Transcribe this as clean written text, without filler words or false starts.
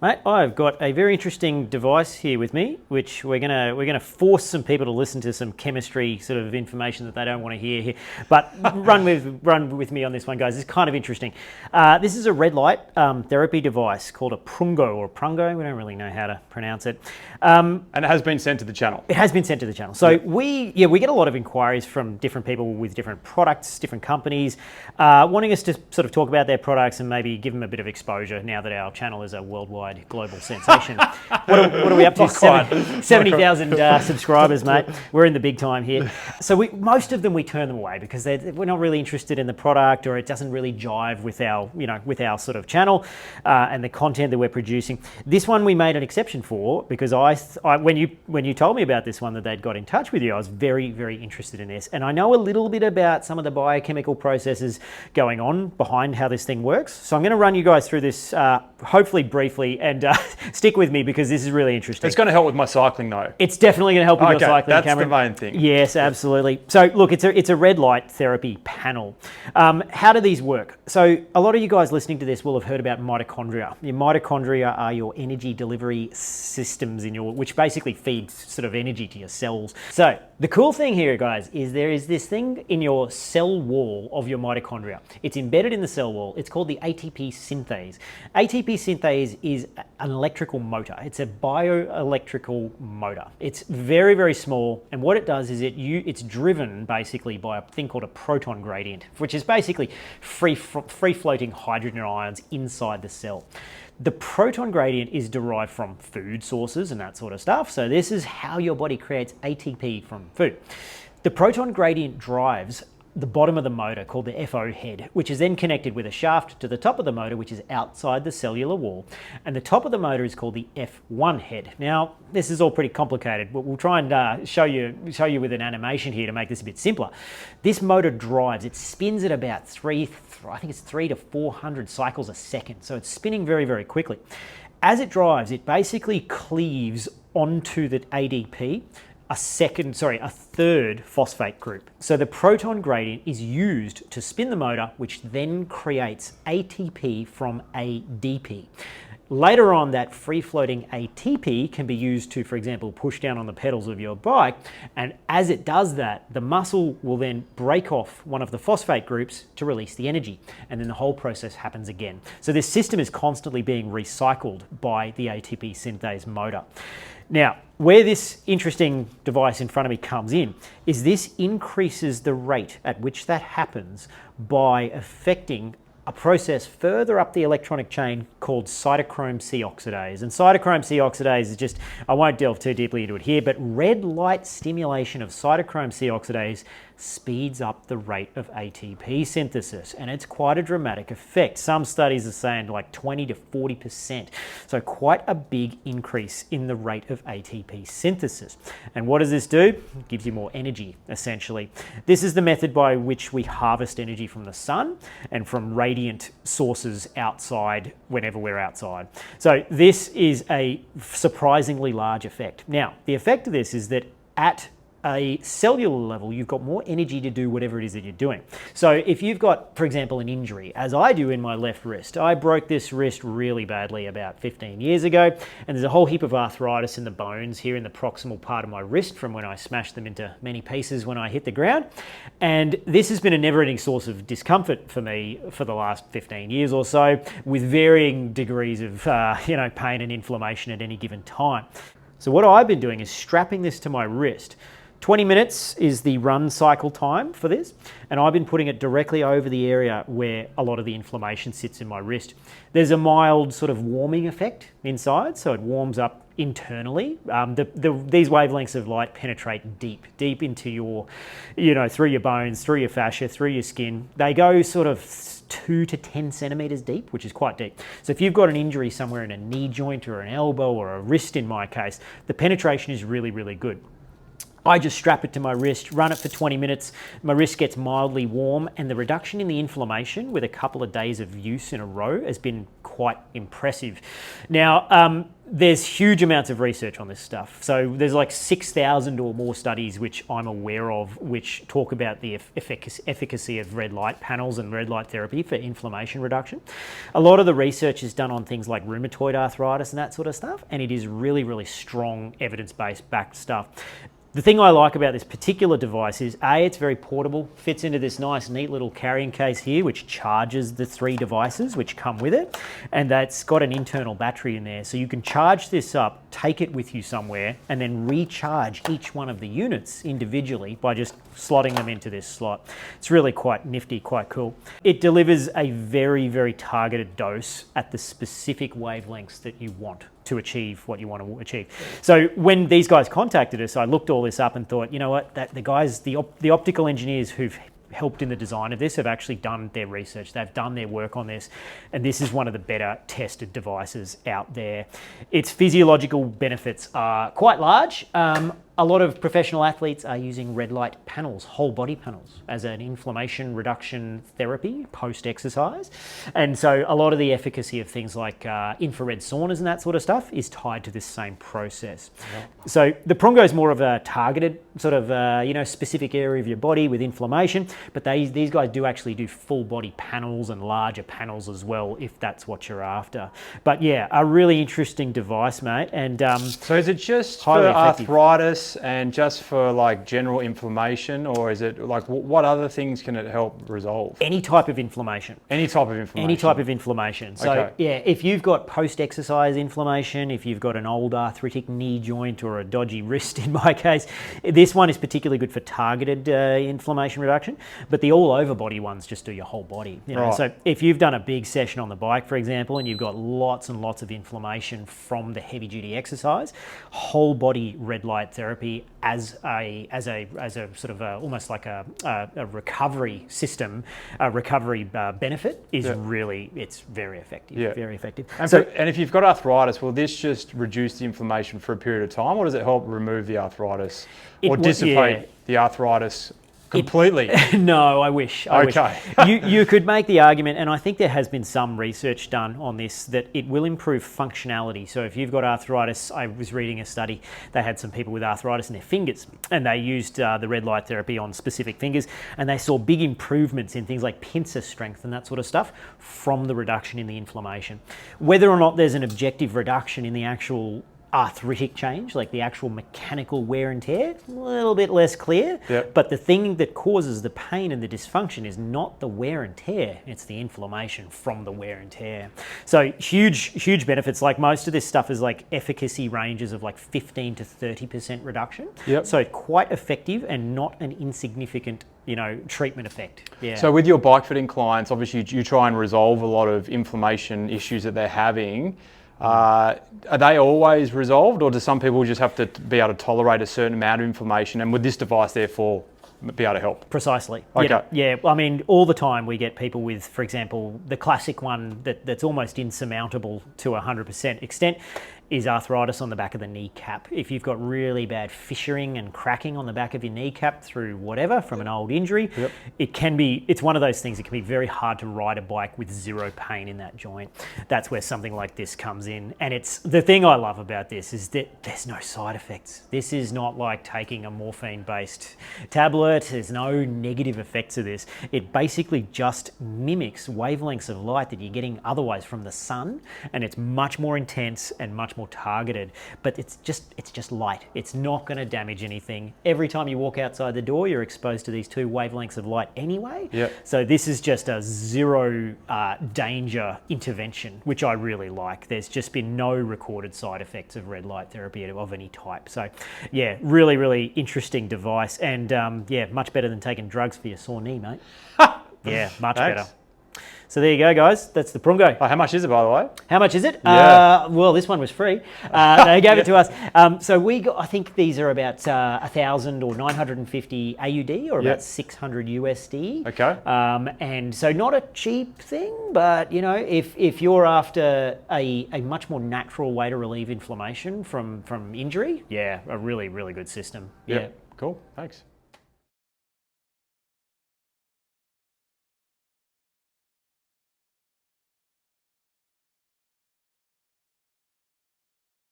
Mate, I've got a very interesting device here with me, which we're gonna force some people to listen to some chemistry sort of information that they don't want to hear here. But run with me on this one, guys. It's kind of interesting. This is a red light therapy device called a Prungo or Prungo. We don't really know how to pronounce it. And it has been sent to the channel. It has been sent to the channel. So we get a lot of inquiries from different people with different products, different companies, wanting us to sort of talk about their products and maybe give them a bit of exposure now that our channel is a worldwide global sensation. What are we up to? 70,000 subscribers, mate. We're in the big time here. So most of them we turn them away because we're not really interested in the product, or it doesn't really jive with our sort of channel and the content that we're producing. This one we made an exception for because when you told me about this one that they'd got in touch with you, I was very, very interested in this, and I know a little bit about some of the biochemical processes going on behind how this thing works. So I'm going to run you guys through this, hopefully briefly, and stick with me because this is really interesting. It's going to help with my cycling though. It's definitely going to help with your cycling, that's Cameron. the main thing. Yes, absolutely. So look, it's a red light therapy panel. How do these work? So a lot of you guys listening to this will have heard about mitochondria. Your mitochondria are your energy delivery systems which basically feeds sort of energy to your cells. So the cool thing here, guys, is there is this thing in your cell wall of your mitochondria. It's embedded in the cell wall. It's called the ATP synthase. ATP synthase is an electrical motor. It's a bioelectrical motor. It's very, very small, and what it does is it's driven basically by a thing called a proton gradient, which is basically free-floating hydrogen ions inside the cell. The proton gradient is derived from food sources and that sort of stuff. So this is how your body creates ATP from food. The proton gradient drives the bottom of the motor called the FO head, which is then connected with a shaft to the top of the motor, which is outside the cellular wall. And the top of the motor is called the F1 head. Now, this is all pretty complicated, but we'll try and show you with an animation here to make this a bit simpler. This motor drives, it spins at about 3 to 400 cycles a second. So it's spinning very, very quickly. As it drives, it basically cleaves onto the ADP, a third phosphate group. So the proton gradient is used to spin the motor, which then creates ATP from ADP. Later on, that free-floating ATP can be used to, for example, push down on the pedals of your bike, and as it does that, the muscle will then break off one of the phosphate groups to release the energy, and then the whole process happens again. So this system is constantly being recycled by the ATP synthase motor. Now, where this interesting device in front of me comes in is this increases the rate at which that happens by affecting a process further up the electronic chain called cytochrome C oxidase. And cytochrome C oxidase is just, I won't delve too deeply into it here, but red light stimulation of cytochrome C oxidase speeds up the rate of ATP synthesis, and it's quite a dramatic effect. Some studies are saying like 20 to 40%, so quite a big increase in the rate of ATP synthesis. And what does this do? It gives you more energy, essentially. This is the method by which we harvest energy from the sun and from radiant sources outside whenever we're outside. So this is a surprisingly large effect. Now, the effect of this is that at a cellular level, you've got more energy to do whatever it is that you're doing. So if you've got, for example, an injury, as I do in my left wrist, I broke this wrist really badly about 15 years ago, and there's a whole heap of arthritis in the bones here in the proximal part of my wrist from when I smashed them into many pieces when I hit the ground. And this has been a never-ending source of discomfort for me for the last 15 years or so, with varying degrees of pain and inflammation at any given time. So what I've been doing is strapping this to my wrist. 20 minutes is the run cycle time for this, and I've been putting it directly over the area where a lot of the inflammation sits in my wrist. There's a mild sort of warming effect inside, so it warms up internally. These wavelengths of light penetrate deep into your, through your bones, through your fascia, through your skin. They go sort of 2 to 10 centimeters deep, which is quite deep. So if you've got an injury somewhere in a knee joint or an elbow or a wrist in my case, the penetration is really, really good. I just strap it to my wrist, run it for 20 minutes, my wrist gets mildly warm, and the reduction in the inflammation with a couple of days of use in a row has been quite impressive. Now, there's huge amounts of research on this stuff. So there's like 6,000 or more studies which I'm aware of which talk about the efficacy of red light panels and red light therapy for inflammation reduction. A lot of the research is done on things like rheumatoid arthritis and that sort of stuff, and it is really, really strong evidence-based backed stuff. The thing I like about this particular device is A, it's very portable, fits into this nice neat little carrying case here which charges the 3 devices which come with it, and that's got an internal battery in there, so you can charge this up, take it with you somewhere, and then recharge each one of the units individually by just slotting them into this slot. It's really quite nifty, quite cool. It delivers a very, very targeted dose at the specific wavelengths that you want to achieve what you want to achieve. So when these guys contacted us, I looked all this up and thought, you know what, the optical engineers who've helped in the design of this have actually done their research. They've done their work on this, and this is one of the better tested devices out there. Its physiological benefits are quite large. A lot of professional athletes are using red light panels, whole body panels, as an inflammation reduction therapy post-exercise. And so a lot of the efficacy of things like infrared saunas and that sort of stuff is tied to this same process. Yeah. So the Prongo is more of a targeted sort of, specific area of your body with inflammation, but these guys do actually do full body panels and larger panels as well, if that's what you're after. But yeah, a really interesting device, mate. And so is it just for arthritis and just for like general inflammation, or is it like what other things can it help resolve? Any type of inflammation. Any type of inflammation. Any type of inflammation. So okay. Yeah, if you've got post-exercise inflammation, if you've got an old arthritic knee joint or a dodgy wrist in my case, this one is particularly good for targeted inflammation reduction, but the all-over body ones just do your whole body. Right. So if you've done a big session on the bike, for example, and you've got lots and lots of inflammation from the heavy-duty exercise, whole body red light therapy as a sort of almost like a recovery system, a recovery benefit is really, it's very effective. Yeah. Very effective. And if you've got arthritis, will this just reduce the inflammation for a period of time, or does it help remove the arthritis or dissipate the arthritis completely? No, I wish. Okay. You could make the argument, and I think there has been some research done on this, that it will improve functionality. So if you've got arthritis, I was reading a study, they had some people with arthritis in their fingers, and they used the red light therapy on specific fingers, and they saw big improvements in things like pincer strength and that sort of stuff from the reduction in the inflammation. Whether or not there's an objective reduction in the actual arthritic change, like the actual mechanical wear and tear, a little bit less clear. Yep. But the thing that causes the pain and the dysfunction is not the wear and tear, it's the inflammation from the wear and tear. So huge benefits. Like most of this stuff is like efficacy ranges of like 15 to 30% reduction. Yep. So quite effective and not an insignificant treatment effect. Yeah. So with your bike fitting clients, obviously you try and resolve a lot of inflammation issues that they're having. Are they always resolved, or do some people just have to be able to tolerate a certain amount of inflammation, and would this device therefore be able to help? Precisely. Okay. Yeah. I mean, all the time we get people with, for example, the classic one that's almost insurmountable to 100% extent is arthritis on the back of the kneecap. If you've got really bad fissuring and cracking on the back of your kneecap through whatever, from an old injury, it's one of those things that can be very hard to ride a bike with zero pain in that joint. That's where something like this comes in. And it's the thing I love about this is that there's no side effects. This is not like taking a morphine-based tablet. There's no negative effects of this. It basically just mimics wavelengths of light that you're getting otherwise from the sun, and it's much more intense and much more targeted, but it's just light. It's not going to damage anything. Every time you walk outside the door, you're exposed to these 2 wavelengths of light anyway. Yep. So this is just a zero danger intervention, which I really like. There's just been no recorded side effects of red light therapy of any type. So yeah, really, really interesting device, and much better than taking drugs for your sore knee, mate. Yeah, much better. So there you go, guys. That's the Prongo. Oh, how much is it, by the way? How much is it? Yeah. Well, this one was free. They gave it to us. So we got, I think these are about 1,000 or 950 AUD, or about 600 USD. Okay. And so not a cheap thing, but if you're after a much more natural way to relieve inflammation from injury, a really, really good system. Yep. Yeah. Cool, thanks.